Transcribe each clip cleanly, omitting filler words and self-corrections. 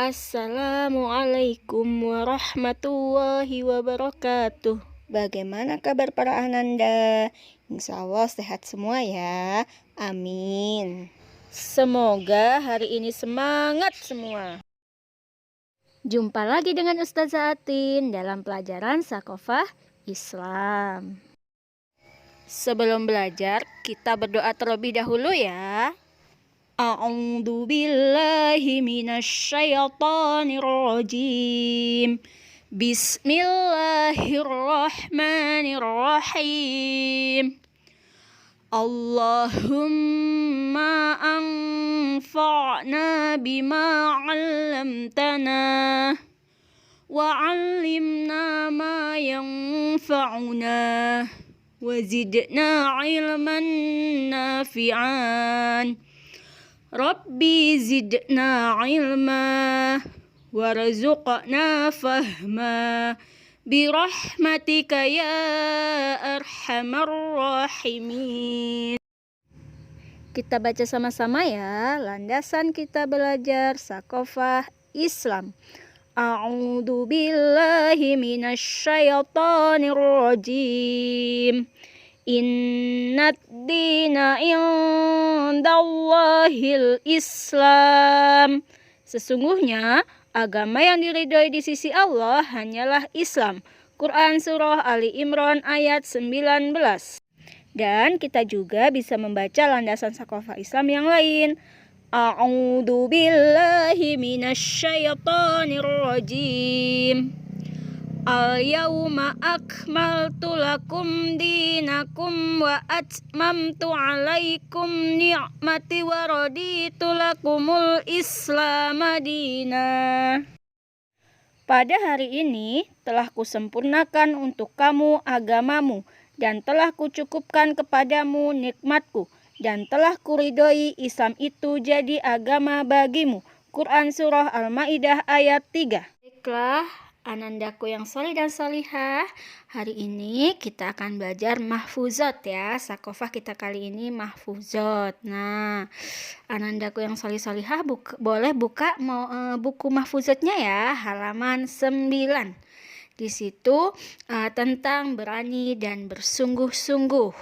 Assalamualaikum warahmatullahi wabarakatuh. Bagaimana kabar para ananda? Insya Allah sehat semua ya. Amin. Semoga hari ini semangat semua. Jumpa lagi dengan Ustazah Atin dalam pelajaran Sakofah Islam. Sebelum belajar, kita berdoa terlebih dahulu ya. A'udzu billahi minasyaitonir rajim. Bismillahirrahmanirrahim. Allahumma anfa'na bima 'allamtana wa 'allimna ma yanfa'una wa zidna 'ilman nafi'an. Rabbi zidna ilma warzuqna fahma birahmatika ya arhamar rahimin. Kita baca sama-sama ya, landasan kita belajar Sakofah Islam. A'udzu billahi minasyaitonir rajim. Innad dina indallahil Islam. Sesungguhnya agama yang diridhoi di sisi Allah hanyalah Islam. Quran Surah Ali Imran ayat 19. Dan kita juga bisa membaca landasan Sakofah Islam yang lain. A'udzu billahi minasyaitonir rajim. Al-yawma akmaltu lakum dinakum wa atmamtu alaikum ni'mati wa raditu lakumul Islam madina. Pada hari ini telah kusempurnakan untuk kamu agamamu dan telah kucukupkan kepadamu nikmatku dan telah kuridhoi Islam itu jadi agama bagimu. Quran Surah Al-Maidah ayat 3. Baiklah anandaku yang soleh dan solihah, hari ini kita akan belajar mahfuzat ya. Sakofah kita kali ini mahfuzat. Nah, anandaku yang soleh solihah boleh buka buku mahfuzatnya ya, halaman 9. Di situ tentang berani dan bersungguh-sungguh.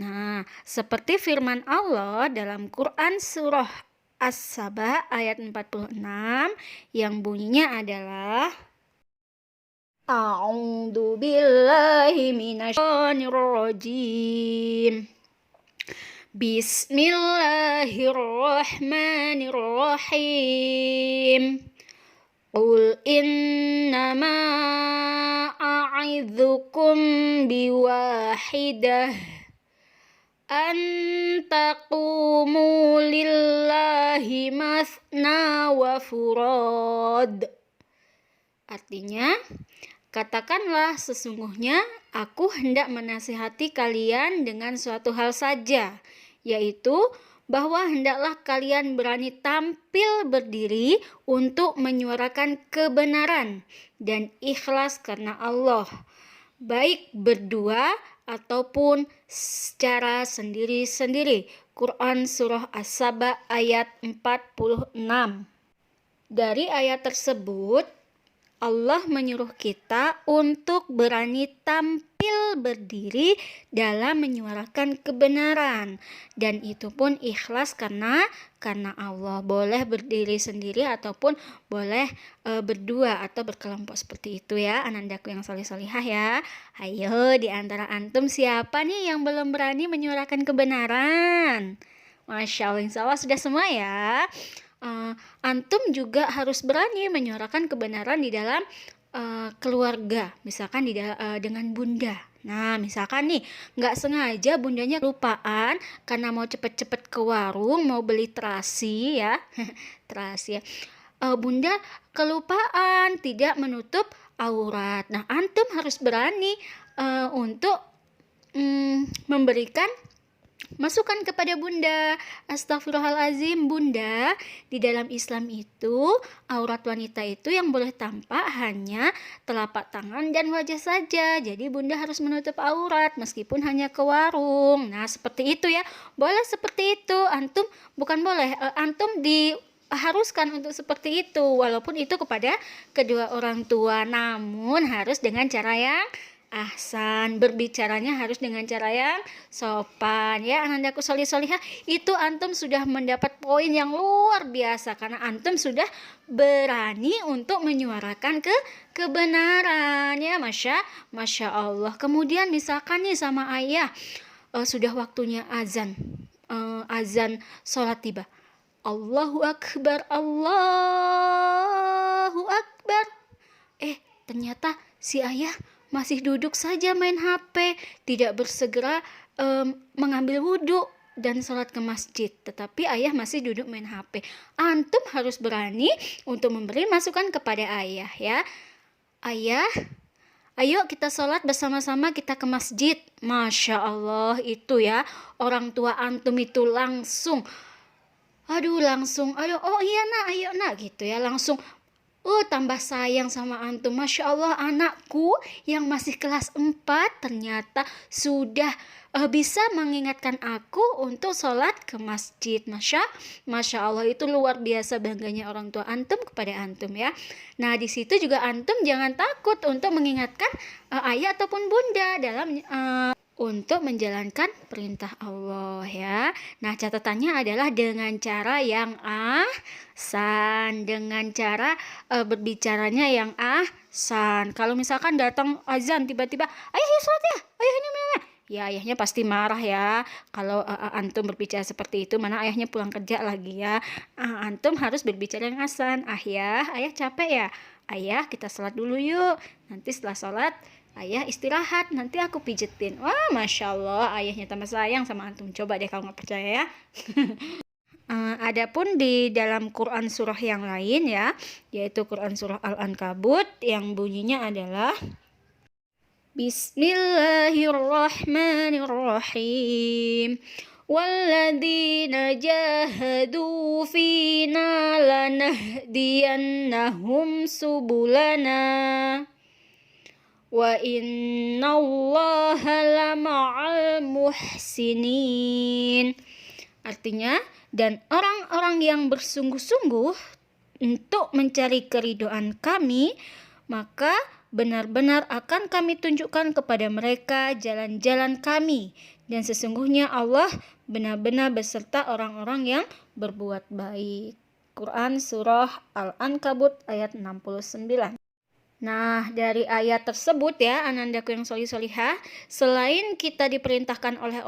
Nah, seperti firman Allah dalam Quran Surah As-Saba ayat 46 yang bunyinya adalah A'udzu billahi minasyaitonir rajim. Bismillahirrahmanirrahim. Qul innama a'idzukum biwahidah an taqumu lillahi masna wa furad. Artinya, katakanlah sesungguhnya aku hendak menasihati kalian dengan suatu hal saja, yaitu bahwa hendaklah kalian berani tampil berdiri untuk menyuarakan kebenaran dan ikhlas karena Allah, baik berdua ataupun secara sendiri-sendiri. Quran Surah As-Saba ayat 46. Dari ayat tersebut Allah menyuruh kita untuk berani tampil berdiri dalam menyuarakan kebenaran, dan itu pun ikhlas karena Allah. Boleh berdiri sendiri ataupun boleh berdua atau berkelompok seperti itu ya anandaku yang soleh-solihah ya. Ayo di antara antum siapa nih yang belum berani menyuarakan kebenaran? Masya Allah, insya Allah sudah semua ya. Antum juga harus berani menyuarakan kebenaran di dalam keluarga, misalkan dengan bunda Nah, misalkan nih, nggak sengaja bundanya kelupaan karena mau cepet-cepet ke warung, mau beli terasi ya, terasi ya. Bunda kelupaan tidak menutup aurat. Nah, antum harus berani untuk memberikan masukan kepada bunda. Astagfirullahalazim, bunda, di dalam Islam itu aurat wanita itu yang boleh tampak hanya telapak tangan dan wajah saja. Jadi bunda harus menutup aurat meskipun hanya ke warung. Nah, seperti itu ya. Boleh seperti itu. Antum bukan boleh, antum diharuskan untuk seperti itu, walaupun itu kepada kedua orang tua, namun harus dengan cara yang ahsan, berbicaranya harus dengan cara yang sopan ya. Anandaku solihah, itu antum sudah mendapat poin yang luar biasa karena antum sudah berani untuk menyuarakan kebenaran ya. Masya Allah. Kemudian misalkan nih sama ayah, sudah waktunya azan, azan sholat tiba, Allahu Akbar, Allahu Akbar. Ternyata si ayah masih duduk saja main HP, tidak bersegera mengambil wudhu dan sholat ke masjid, tetapi ayah masih duduk main HP. Antum harus berani untuk memberi masukan kepada ayah ya. Ayah, ayo kita sholat bersama-sama, kita ke masjid. Masya Allah, itu ya, orang tua antum itu langsung, oh iya nak, ayo nak gitu ya, langsung tambah sayang sama antum. Masya Allah, anakku yang masih kelas 4 ternyata sudah bisa mengingatkan aku untuk sholat ke masjid. Masya Allah, itu luar biasa bangganya orang tua antum kepada antum ya. Nah, di situ juga antum jangan takut untuk mengingatkan ayah ataupun bunda dalam untuk menjalankan perintah Allah ya. Nah, catatannya adalah dengan cara yang ahsan, dengan cara berbicaranya yang ahsan. Kalau misalkan datang azan tiba-tiba, ayah ya sholat ya, ayah ini mana? Ya, ayahnya pasti marah ya. Kalau antum berbicara seperti itu, mana ayahnya pulang kerja lagi ya. Antum harus berbicara yang ahsan. Ayah capek ya. Ayah, kita sholat dulu yuk. Nanti setelah sholat, ayah istirahat, nanti aku pijetin. Wah, Masya Allah, ayahnya tambah sayang sama antum. Coba deh kalau nggak percaya ya. Adapun di dalam Quran surah yang lain ya, yaitu Quran surah Al-Ankabut yang bunyinya adalah Bismillahirrahmanirrahim. Walladzina jahadu fina lanahdiyannahum subulana wa innallaha lama'al muhsinin. Artinya, dan orang-orang yang bersungguh-sungguh untuk mencari keridhaan kami, maka benar-benar akan kami tunjukkan kepada mereka jalan-jalan kami, dan sesungguhnya Allah benar-benar beserta orang-orang yang berbuat baik. Quran surah Al-Ankabut ayat 69. Nah, dari ayat tersebut ya, anandaku yang solihah, selain kita diperintahkan oleh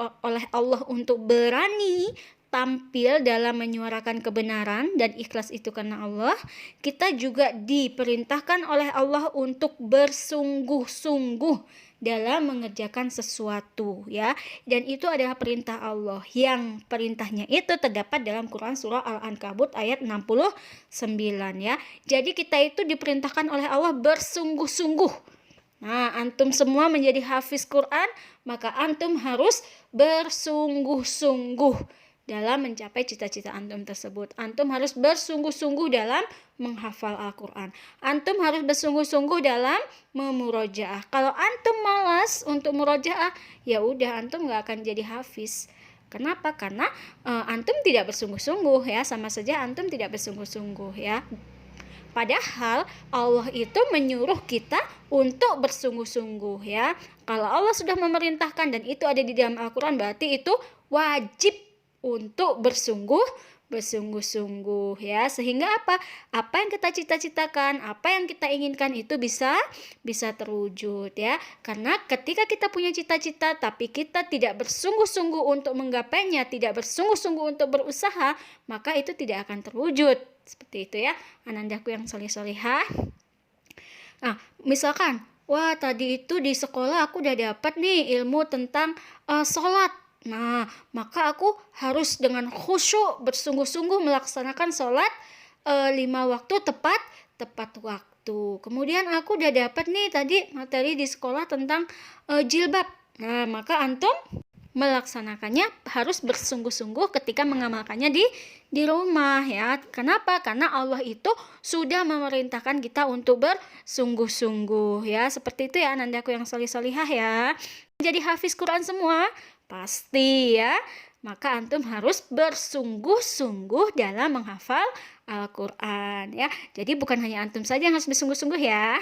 Allah untuk berani tampil dalam menyuarakan kebenaran dan ikhlas itu karena Allah, kita juga diperintahkan oleh Allah untuk bersungguh-sungguh dalam mengerjakan sesuatu ya. Dan itu adalah perintah Allah, yang perintahnya itu terdapat dalam Quran surah Al-Ankabut ayat 69 ya. Jadi kita itu diperintahkan oleh Allah bersungguh-sungguh. Nah, antum semua menjadi hafiz Quran, maka antum harus bersungguh-sungguh dalam mencapai cita-cita antum tersebut. Antum harus bersungguh-sungguh dalam menghafal Al-Quran. Antum harus bersungguh-sungguh dalam memurojaah. Kalau antum malas untuk murojaah, ya udah antum gak akan jadi hafiz. Kenapa? Karena antum tidak bersungguh-sungguh ya, sama saja antum tidak bersungguh-sungguh ya. Padahal Allah itu menyuruh kita untuk bersungguh-sungguh ya. Kalau Allah sudah memerintahkan dan itu ada di dalam Al-Quran, berarti itu wajib untuk bersungguh-sungguh ya, sehingga apa yang kita cita-citakan, apa yang kita inginkan itu bisa terwujud ya. Karena ketika kita punya cita-cita tapi kita tidak bersungguh-sungguh untuk menggapainya, tidak bersungguh-sungguh untuk berusaha, maka itu tidak akan terwujud. Seperti itu ya, anandaku yang solihah. Nah, misalkan Wah, tadi itu di sekolah aku udah dapat nih ilmu tentang sholat. Nah, maka aku harus dengan khusyuk bersungguh-sungguh melaksanakan sholat 5 waktu tepat tepat waktu. Kemudian aku udah dapat nih tadi materi di sekolah tentang jilbab. Nah, maka antum melaksanakannya harus bersungguh-sungguh ketika mengamalkannya di rumah ya. Kenapa? Karena Allah itu sudah memerintahkan kita untuk bersungguh-sungguh ya. Seperti itu ya anandaku yang solih-solihah ya. Jadi hafiz Quran semua? Pasti ya. Maka antum harus bersungguh-sungguh dalam menghafal Al-Quran ya. Jadi bukan hanya antum saja yang harus bersungguh-sungguh ya.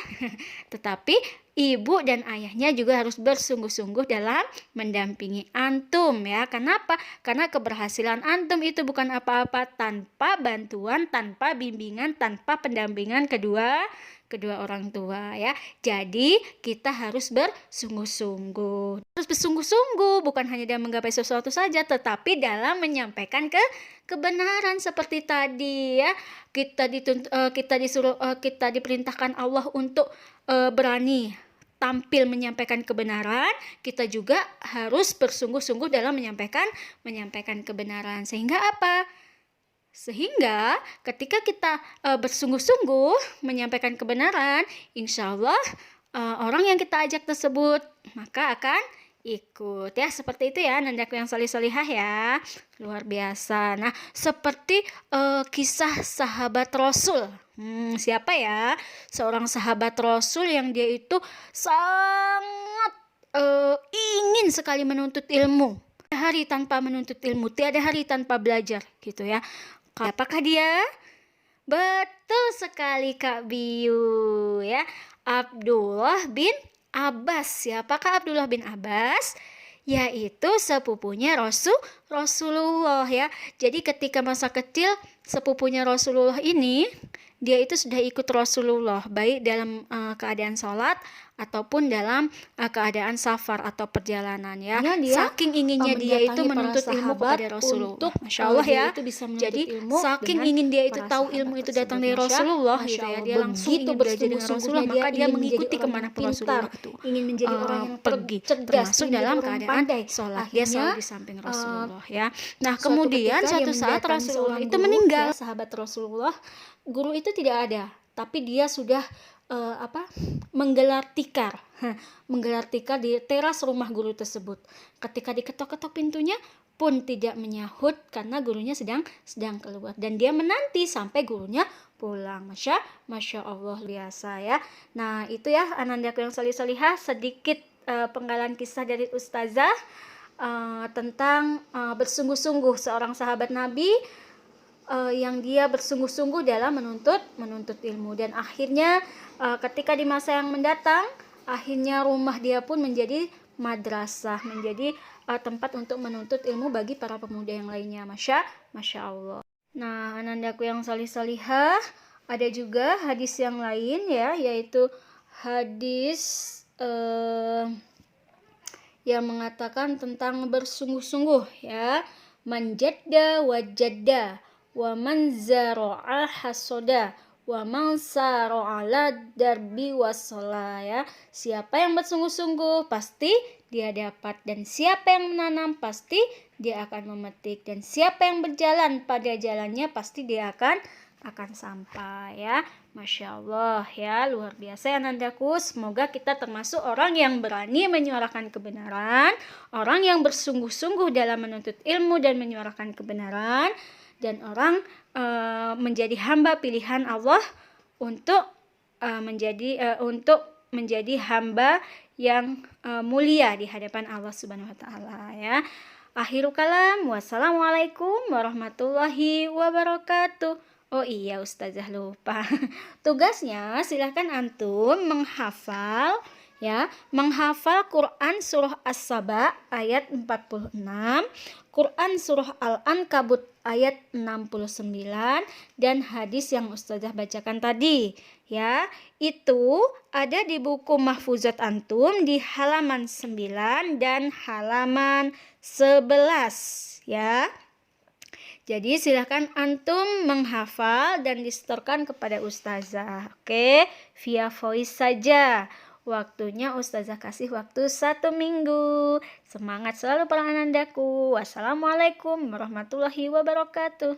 Tetapi ibu dan ayahnya juga harus bersungguh-sungguh dalam mendampingi antum ya. Kenapa? Karena keberhasilan antum itu bukan apa-apa tanpa bantuan, tanpa bimbingan, tanpa pendampingan kedua orang tua ya. Jadi kita harus bersungguh-sungguh. Harus bersungguh-sungguh bukan hanya dalam menggapai sesuatu saja, tetapi dalam menyampaikan kebenaran seperti tadi ya. Kita diperintahkan Allah untuk berani tampil menyampaikan kebenaran. Kita juga harus bersungguh-sungguh dalam menyampaikan kebenaran. Sehingga apa? Sehingga ketika kita bersungguh-sungguh menyampaikan kebenaran, insya Allah orang yang kita ajak tersebut maka akan ikut ya. Seperti itu ya nandaku yang solih-solihah ya, luar biasa. Nah, seperti kisah sahabat Rasul. Siapa ya? Seorang sahabat Rasul yang dia itu sangat ingin sekali menuntut ilmu. Tiada hari tanpa menuntut ilmu, tiada hari tanpa belajar gitu ya. Apakah dia? Betul sekali Kak Biu ya. Abdullah bin Abbas. Siapakah Abdullah bin Abbas? Yaitu sepupunya Rasulullah ya. Jadi ketika masa kecil sepupunya Rasulullah ini, dia itu sudah ikut Rasulullah baik dalam keadaan sholat ataupun dalam keadaan safar atau perjalanan ya. Saking inginnya dia itu menuntut ilmu kepada Rasulullah. Masya Allah ya. Jadi saking ingin dia itu tahu ilmu itu datang dari Rasulullah gitu ya. Dia langsung ingin belajar dengan Rasulullah, maka dia mengikuti kemana pun Rasulullah itu ingin menjadi orang yang pergi, cerdas, termasuk dalam keadaan sholat. Dia selalu di samping Rasulullah ya. Nah, kemudian suatu saat Rasulullah itu meninggal. Sahabat Rasulullah, guru itu tidak ada, tapi dia sudah menggelar tikar di teras rumah guru tersebut. Ketika diketok-ketok pintunya pun tidak menyahut karena gurunya sedang keluar, dan dia menanti sampai gurunya pulang. Masya Allah biasa ya. Nah, itu ya anandaku yang solih-solihah, sedikit penggalan kisah dari Ustazah tentang bersungguh-sungguh seorang sahabat Nabi yang dia bersungguh-sungguh dalam menuntut ilmu, dan akhirnya ketika di masa yang mendatang akhirnya rumah dia pun menjadi madrasah, menjadi tempat untuk menuntut ilmu bagi para pemuda yang lainnya. Masya Allah. Nah, anandaku yang solih-solihah, ada juga hadis yang lain ya, yaitu hadis yang mengatakan tentang bersungguh-sungguh ya. Man jadda wajadda wa man zara'a hasoda wa man sara'ala darbi wasala ya. Siapa yang bersungguh-sungguh pasti dia dapat, dan siapa yang menanam pasti dia akan memetik, dan siapa yang berjalan pada jalannya pasti dia akan sampai ya. Masya Allah ya, luar biasa ya nandaku. Semoga kita termasuk orang yang berani menyuarakan kebenaran, orang yang bersungguh-sungguh dalam menuntut ilmu dan menyuarakan kebenaran, dan orang menjadi hamba pilihan Allah untuk menjadi hamba yang mulia di hadapan Allah Subhanahu wa taala ya. Akhirul kalam, wassalamualaikum warahmatullahi wabarakatuh. Oh iya, Ustazah lupa. Tugasnya silahkan antum menghafal ya, menghafal Quran surah As-Saba ayat 46, Quran surah Al-Ankabut ayat 69, dan hadis yang Ustazah bacakan tadi ya. Itu ada di buku Mahfuzat antum di halaman 9 dan halaman 11 ya. Jadi silahkan antum menghafal dan disetorkan kepada Ustazah. Oke, via voice saja. Waktunya Ustazah kasih waktu 1 minggu. Semangat selalu para anandaku. Wassalamualaikum warahmatullahi wabarakatuh.